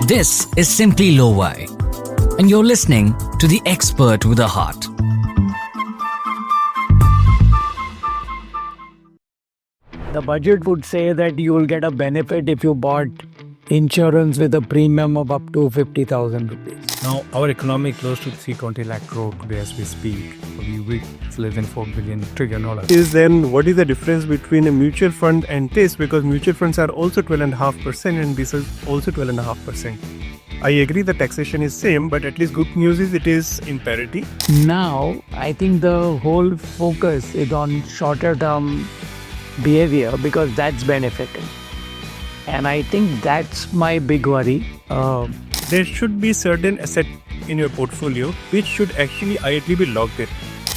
This is Simmply Lovaii, and you're listening to the expert with a heart. The budget would say that you will get a benefit if you bought insurance with a premium of up to 50,000 rupees. Now, our economy close to 320 lakh crore today as we speak. We less than $4 trillion. Is then what is the difference between a mutual fund and this? Because mutual funds are also 12.5% and this is also 12.5%. I agree the taxation is same, but at least good news is it is in parity. Now, I think the whole focus is on shorter term behavior because that's benefiting. And I think that's my big worry. There should be certain asset in your portfolio which should actually ideally be locked in.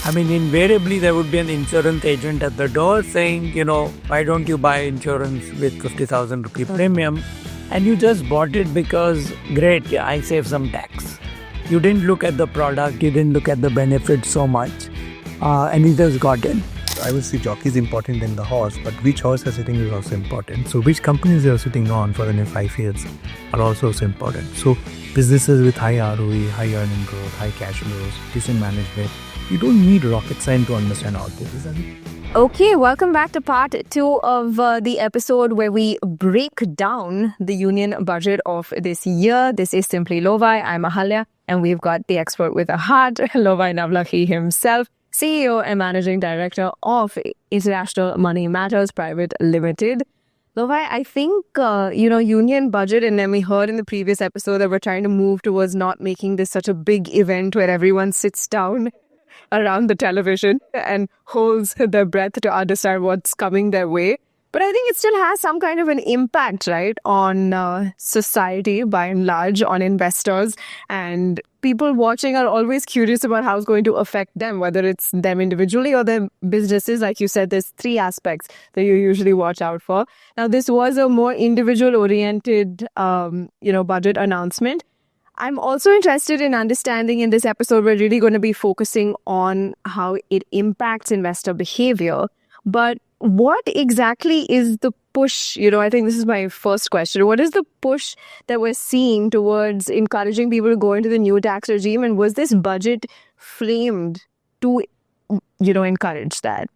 I mean, invariably there would be an insurance agent at the door saying, why don't you buy insurance with 50,000 rupee premium? And you just bought it because, great, yeah, I save some tax. You didn't look at the product, you didn't look at the benefits so much, and you just got in. I would say jockey is important than the horse, but which horse you're sitting is also important. So which companies you're sitting on for the next 5 years are also important. So businesses with high ROE, high earning growth, high cash flows, decent management, you don't need rocket science to understand all this, isn't it? Okay, welcome back to part 2 of the episode where we break down the union budget of this year. This is Simmply Lovaii. I'm Ahalya, and we've got the expert with a heart, Lovaii Navlakhi himself, CEO and Managing Director of International Money Matters Private Limited. Lovaii, I think, union budget, and then we heard in the previous episode that we're trying to move towards not making this such a big event where everyone sits down around the television and holds their breath to understand what's coming their way. But I think it still has some kind of an impact, right, on society by and large, on investors. And people watching are always curious about how it's going to affect them, whether it's them individually or their businesses. Like you said, there's 3 aspects that you usually watch out for. Now, this was a more individual-oriented, budget announcement. I'm also interested in understanding in this episode, we're really going to be focusing on how it impacts investor behavior. But what exactly is the push? I think this is my first question. What is the push that we're seeing towards encouraging people to go into the new tax regime? And was this budget framed to, encourage that?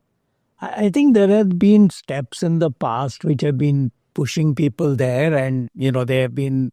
I think there have been steps in the past which have been pushing people there, and, they have been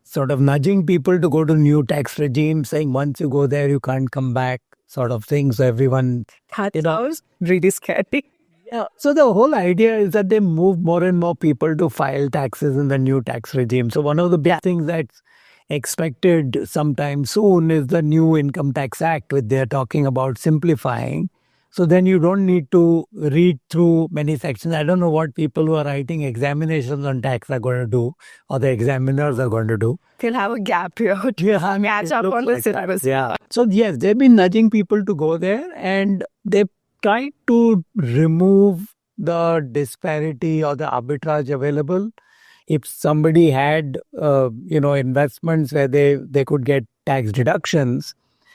sort of nudging people to go to new tax regime, saying once you go there, you can't come back, sort of thing. So everyone... That sounds really scary. Yeah. So the whole idea is that they move more and more people to file taxes in the new tax regime. So one of the big things that's expected sometime soon is the new Income Tax Act, which they're talking about simplifying. So then you don't need to read through many sections. I don't know what people who are writing examinations on tax are going to do, or the examiners are going to do. They'll have a gap here to catch up on the syllabus. Yeah. So yes, they've been nudging people to go there, and they've tried to remove the disparity or the arbitrage available. If somebody had, investments where they could get tax deductions,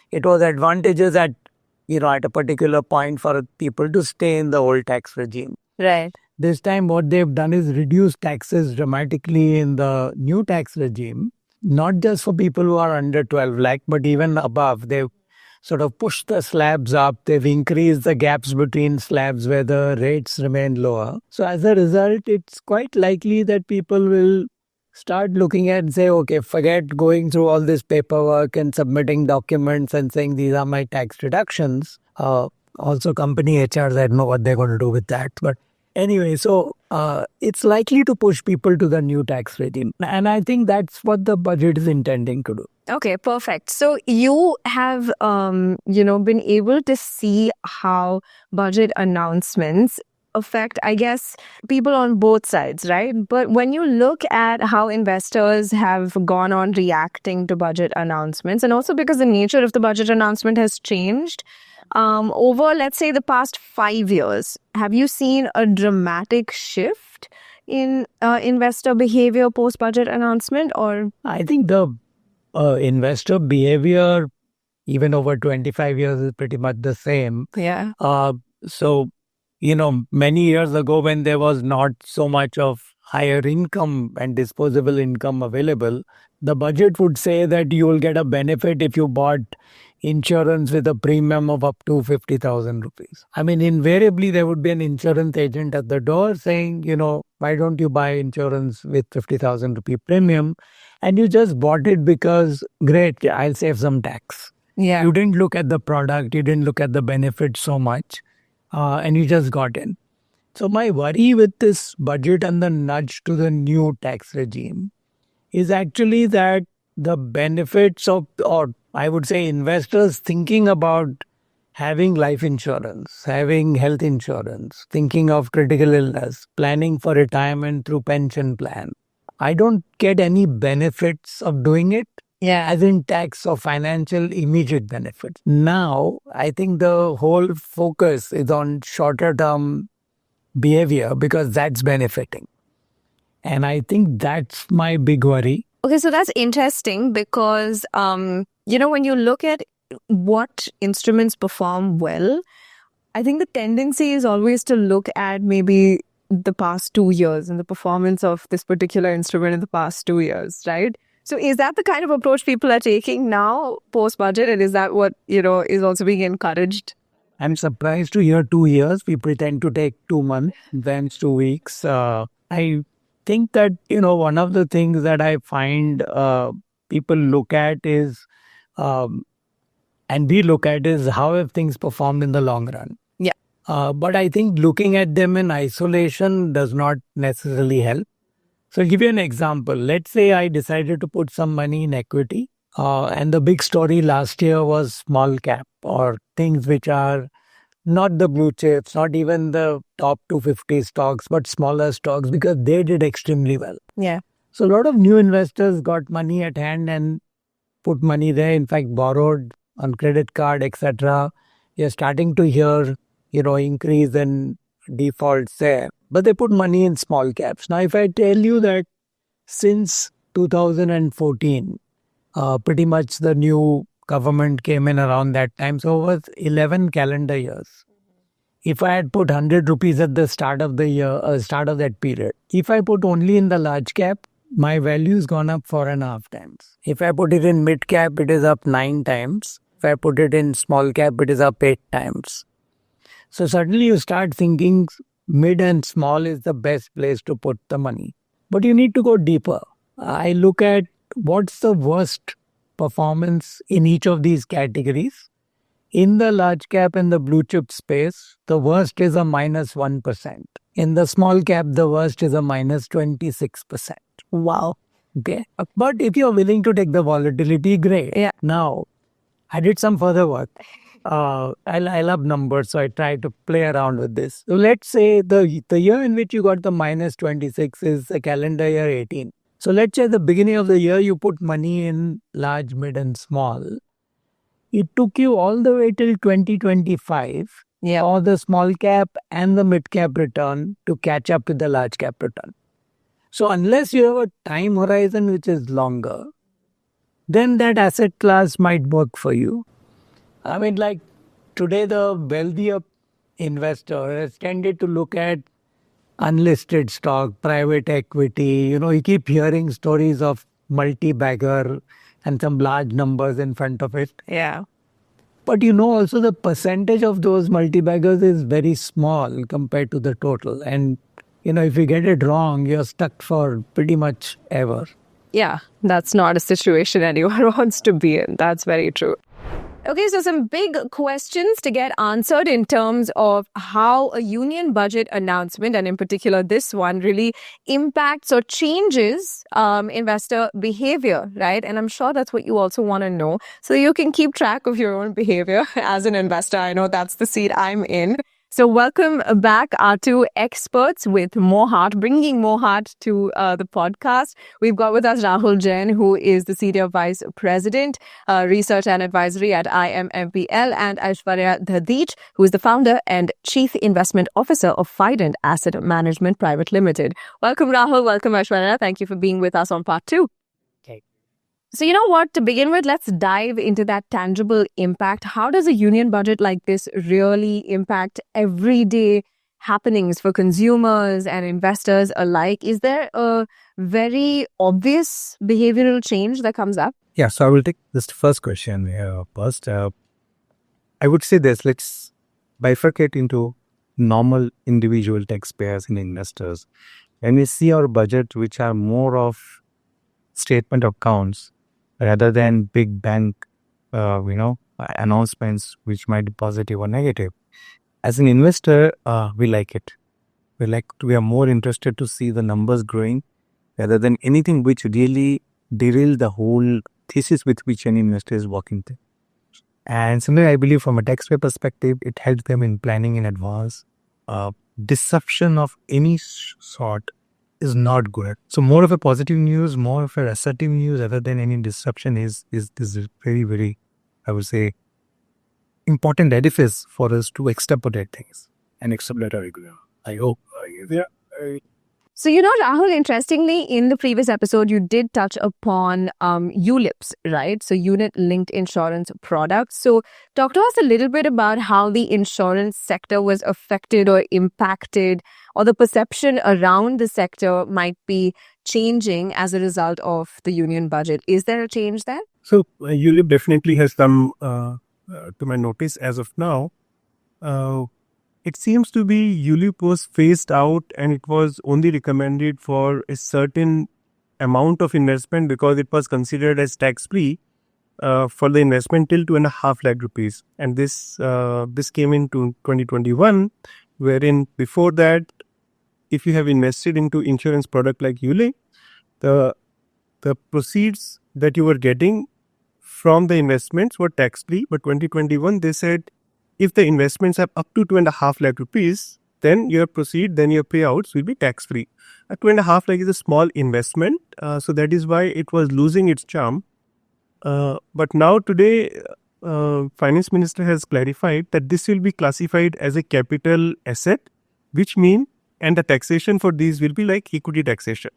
it was advantageous at a particular point for people to stay in the old tax regime. Right. This time what they've done is reduce taxes dramatically in the new tax regime, not just for people who are under 12 lakh, but even above. They've sort of pushed the slabs up. They've increased the gaps between slabs where the rates remain lower. So as a result, it's quite likely that people will start looking at and say, okay, forget going through all this paperwork and submitting documents and saying these are my tax deductions. Also, company HRs, I don't know what they're going to do with that. But anyway, so it's likely to push people to the new tax regime. And I think that's what the budget is intending to do. Okay, perfect. So you have, been able to see how budget announcements affect, I guess, people on both sides, right? But when you look at how investors have gone on reacting to budget announcements, and also because the nature of the budget announcement has changed over, let's say, the past 5 years, have you seen a dramatic shift in investor behavior post-budget announcement? Or I think the investor behavior, even over 25 years, is pretty much the same. Yeah. So, many years ago when there was not so much of higher income and disposable income available, the budget would say that you will get a benefit if you bought insurance with a premium of up to 50,000 rupees. I mean, invariably, there would be an insurance agent at the door saying, why don't you buy insurance with 50,000 rupee premium? And you just bought it because, great, I'll save some tax. Yeah. You didn't look at the product, you didn't look at the benefit so much, and you just got in. So my worry with this budget and the nudge to the new tax regime is actually that the benefits of, or I would say investors thinking about having life insurance, having health insurance, thinking of critical illness, planning for retirement through pension plan. I don't get any benefits of doing it. Yeah. As in tax or financial immediate benefits. Now, I think the whole focus is on shorter term behavior because that's benefiting. And I think that's my big worry. Okay, so that's interesting because, when you look at what instruments perform well, I think the tendency is always to look at maybe the past 2 years and the performance of this particular instrument in the past 2 years, right? So is that the kind of approach people are taking now post-budget? And is that what, is also being encouraged? I'm surprised to hear 2 years. People tend to take 2 months, then 2 weeks. I think that, one of the things that I find people look at is, and we look at is how have things performed in the long run. Yeah. But I think looking at them in isolation does not necessarily help. So I'll give you an example. Let's say I decided to put some money in equity and the big story last year was small cap or things which are not the blue chips, not even the top 250 stocks, but smaller stocks because they did extremely well. Yeah. So a lot of new investors got money at hand and put money there, in fact, borrowed on credit card, etc. You're starting to hear, increase in defaults there. But they put money in small caps. Now, if I tell you that since 2014, pretty much the new government came in around that time. So it was 11 calendar years. If I had put 100 rupees at the start of the year, start of that period, if I put only in the large cap, my value has gone up 4.5 times. If I put it in mid cap, it is up 9 times. If I put it in small cap, it is up 8 times. So suddenly you start thinking mid and small is the best place to put the money. But you need to go deeper. I look at what's the worst performance in each of these categories. In the large cap and the blue chip space, the worst is a minus 1%. In the small cap, the worst is a minus 26%. Wow. Okay. But if you're willing to take the volatility, great. Yeah. Now, I did some further work. I love numbers, so I try to play around with this. So let's say the year in which you got the minus 26 is the calendar year 18. So let's say at the beginning of the year, you put money in large, mid and small. It took you all the way till 2025 for the small cap and the mid cap return to catch up with the large cap return. So unless you have a time horizon which is longer, then that asset class might work for you. I mean, like today, the wealthier investor has tended to look at unlisted stock, private equity. You keep hearing stories of multi-bagger and some large numbers in front of it. Yeah. But also the percentage of those multi-baggers is very small compared to the total. And, if you get it wrong, you're stuck for pretty much ever. Yeah, that's not a situation anyone wants to be in. That's very true. Okay, so some big questions to get answered in terms of how a union budget announcement, and in particular this one, really impacts or changes investor behavior, right? And I'm sure that's what you also want to know, so you can keep track of your own behavior as an investor. I know that's the seat I'm in. So welcome back, our two experts with more heart, bringing more heart to the podcast. We've got with us Rahul Jain, who is the Senior Vice President, Research and Advisory at IMMPL, and Aishvarya Dadheech, who is the Founder and Chief Investment Officer of Fident Asset Management Pvt. Limited. Welcome, Rahul. Welcome, Aishvarya. Thank you for being with us on part 2. So you know what, to begin with, let's dive into that tangible impact. How does a union budget like this really impact everyday happenings for consumers and investors alike, is there a very obvious behavioral change that comes up? Yeah, so I will take this first question here first. I would say this, let's bifurcate into normal individual taxpayers and investors. When we see our budget, which are more of statement of accounts rather than big bank, announcements which might be positive or negative. As an investor, we like it. We are more interested to see the numbers growing rather than anything which really derail the whole thesis with which an investor is working through. And similarly, I believe from a taxpayer perspective, it helps them in planning in advance. Disruption of any sort is not good. So more of a positive news, more of a assertive news rather than any disruption is very, very, I would say, important edifice for us to extrapolate things and extrapolate our regular. I hope. So, Rahul, interestingly, in the previous episode, you did touch upon ULIPs, right? So, unit-linked insurance products. So, talk to us a little bit about how the insurance sector was affected or impacted, or the perception around the sector might be changing as a result of the union budget. Is there a change there? So, ULIP definitely has come to my notice as of now. It seems to be ULIP was phased out and it was only recommended for a certain amount of investment because it was considered as tax-free for the investment till 2.5 lakh rupees. And this came into 2021, wherein before that, if you have invested into insurance product like ULIP, the proceeds that you were getting from the investments were tax-free. But 2021, they said, if the investments have up to 2.5 lakh rupees, then your payouts will be tax-free. 2.5 lakh is a small investment, so that is why it was losing its charm. But now today, Finance Minister has clarified that this will be classified as a capital asset, which means, and the taxation for these will be like equity taxation.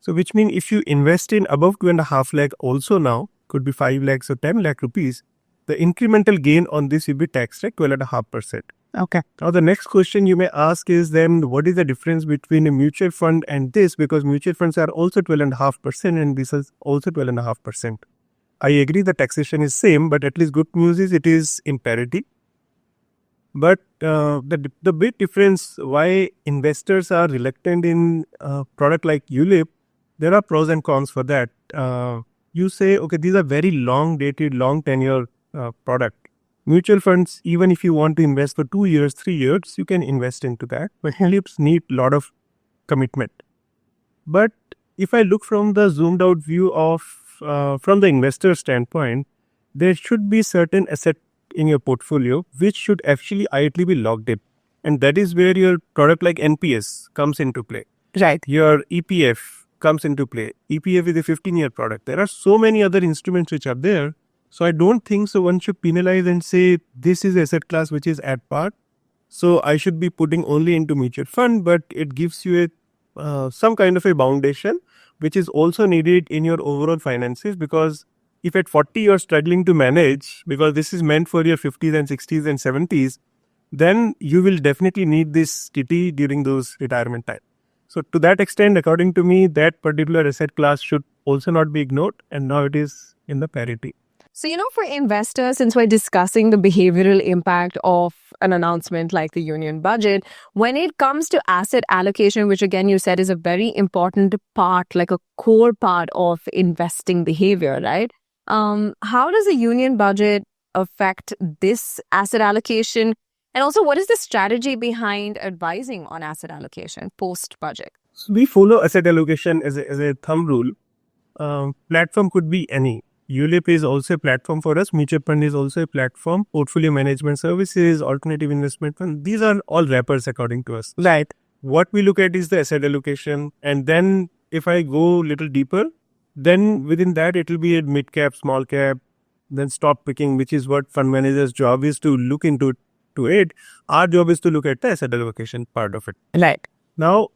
So which means if you invest in above 2.5 lakh also now, could be 5 lakhs or 10 lakh rupees, the incremental gain on this will be taxed at 12.5%. Okay. Now, the next question you may ask is then what is the difference between a mutual fund and this? Because mutual funds are also 12.5% and this is also 12.5%. I agree the taxation is same, but at least good news is it is in parity. But the big difference why investors are reluctant in a product like ULIP, there are pros and cons for that. You say, okay, these are very long dated, long tenure product. Mutual funds, even if you want to invest for 2 years, 3 years, you can invest into that. But ULIPs need a lot of commitment. But if I look from the zoomed out view of from the investor standpoint, there should be certain asset in your portfolio which should actually ideally be locked in. And that is where your product like NPS comes into play. Right. Your EPF comes into play. EPF is a 15-year product. There are so many other instruments which are there. So I don't think so one should penalize and say this is asset class which is at par. So I should be putting only into mutual fund, but it gives you some kind of a foundation which is also needed in your overall finances, because if at 40 you're struggling to manage, because this is meant for your 50s and 60s and 70s, then you will definitely need this kitty during those retirement time. So to that extent, according to me, that particular asset class should also not be ignored, and now it is in the parity. So, for investors, since we're discussing the behavioral impact of an announcement like the union budget, when it comes to asset allocation, which again you said is a very important part, like a core part of investing behavior, right? How does the union budget affect this asset allocation? And also, what is the strategy behind advising on asset allocation post-budget? So we follow asset allocation as a thumb rule. Platform could be any. ULIP is also a platform for us. Mutual fund is also a platform. Portfolio management services, alternative investment fund. These are all wrappers according to us. Right. What we look at is the asset allocation. And then if I go a little deeper, then within that it will be a mid cap, small cap, then stock picking, which is what fund manager's job is to look into it. Our job is to look at the asset allocation part of it. Right. Now,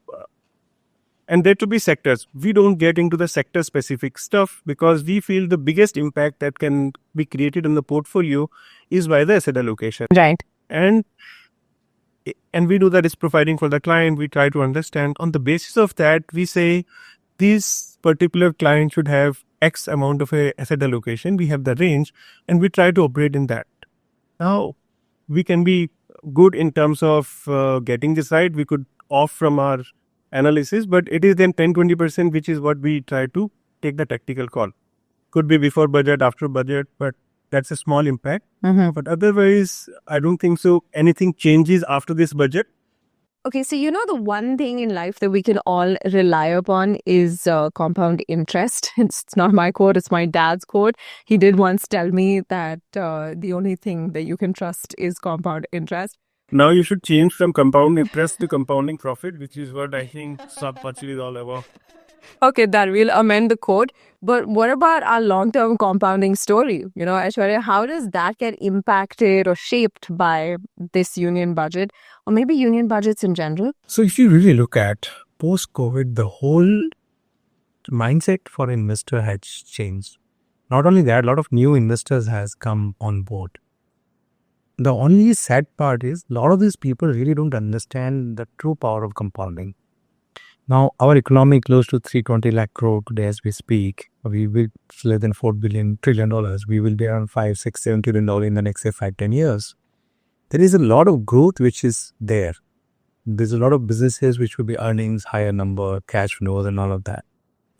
and there to be sectors. We don't get into the sector specific stuff because we feel the biggest impact that can be created in the portfolio is by the asset allocation. Right. And and we do the risk profiling for the client. We try to understand. On the basis of that, we say this particular client should have X amount of a asset allocation. We have the range, and we try to operate in that. Now, we can be good in terms of getting this right. We could off from our analysis, but it is then 10-20%, which is what we try to take the tactical call. Could be before budget, after budget, but that's a small impact. But otherwise, I don't think so anything changes after this budget. Okay, so the one thing in life that we can all rely upon is compound interest. It's not my quote, it's my dad's quote. He did once tell me that the only thing that you can trust is compound interest. Now you should change from compound interest to compounding profit, which is what I think Subpachli is all about. Okay, done. We'll amend the quote. But what about our long-term compounding story? Aishwarya, how does that get impacted or shaped by this union budget, or maybe union budgets in general? So if you really look at post-COVID, the whole mindset for investor has changed. Not only that, a lot of new investors has come on board. The only sad part is a lot of these people really don't understand the true power of compounding. Now, our economy close to 320 lakh crore today as we speak. We will less than $4 trillion. We will be around $5, $6, $7 trillion in the next 5-10 years. There is a lot of growth which is there. There's a lot of businesses which will be earnings, higher number, cash flows and all of that.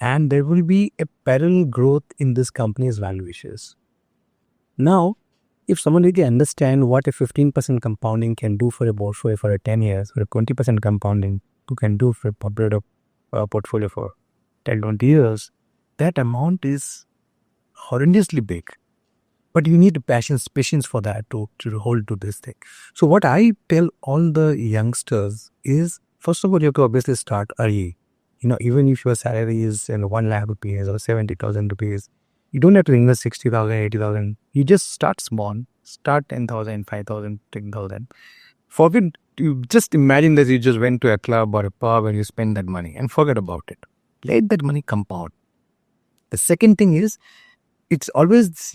And there will be a parallel growth in this company's valuations. Now, if someone really understand what a 15% compounding can do for a portfolio for a 10 years, or a 20% compounding you can do for a portfolio for 10-20 years, that amount is horrendously big. But you need patience for that to hold to this thing. So what I tell all the youngsters is, first of all, you have to obviously start early. Even if your salary is 1 lakh rupees or 70,000 rupees, you don't have to invest 60,000, 80,000. You just start small. Start 10,000, 5,000, 10,000. Forget, you just imagine that you just went to a club or a pub and you spend that money and forget about it. Let that money compound. The second thing is, it's always,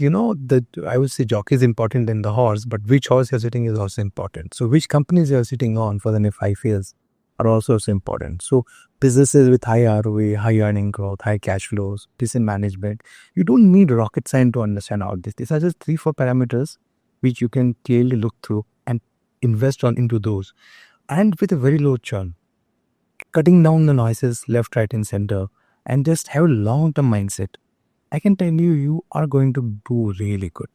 I would say jockey is important than the horse, but which horse you're sitting is also important. So which companies you're sitting on for the next 5 years are also important. So businesses with high ROE, high earning growth, high cash flows, decent management, you don't need rocket science to understand all this. These are just 3-4 parameters which you can clearly look through and invest into those. And with a very low churn, cutting down the noises left, right and center, and just have a long-term mindset. I can tell you, you are going to do really good.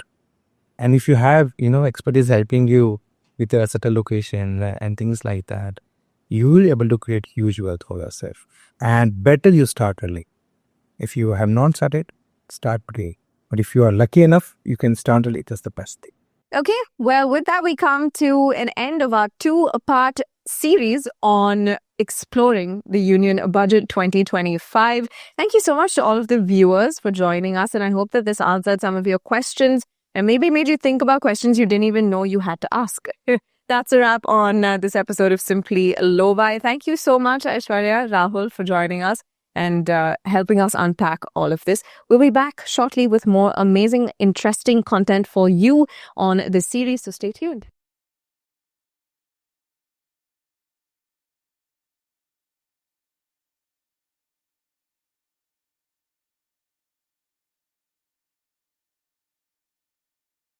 And if you have, expertise helping you with your asset allocation and things like that, you will be able to create huge wealth for yourself. And better you start early. If you have not started, start today. But if you are lucky enough, you can start early. That's the best thing. Okay, well, with that, we come to an end of our 2-part series on exploring the Union Budget 2025. Thank you so much to all of the viewers for joining us, and I hope that this answered some of your questions and maybe made you think about questions you didn't even know you had to ask. That's a wrap on this episode of Simmply Lovaii. Thank you so much, Aishwarya, Rahul, for joining us and helping us unpack all of this. We'll be back shortly with more amazing, interesting content for you on this series, so stay tuned.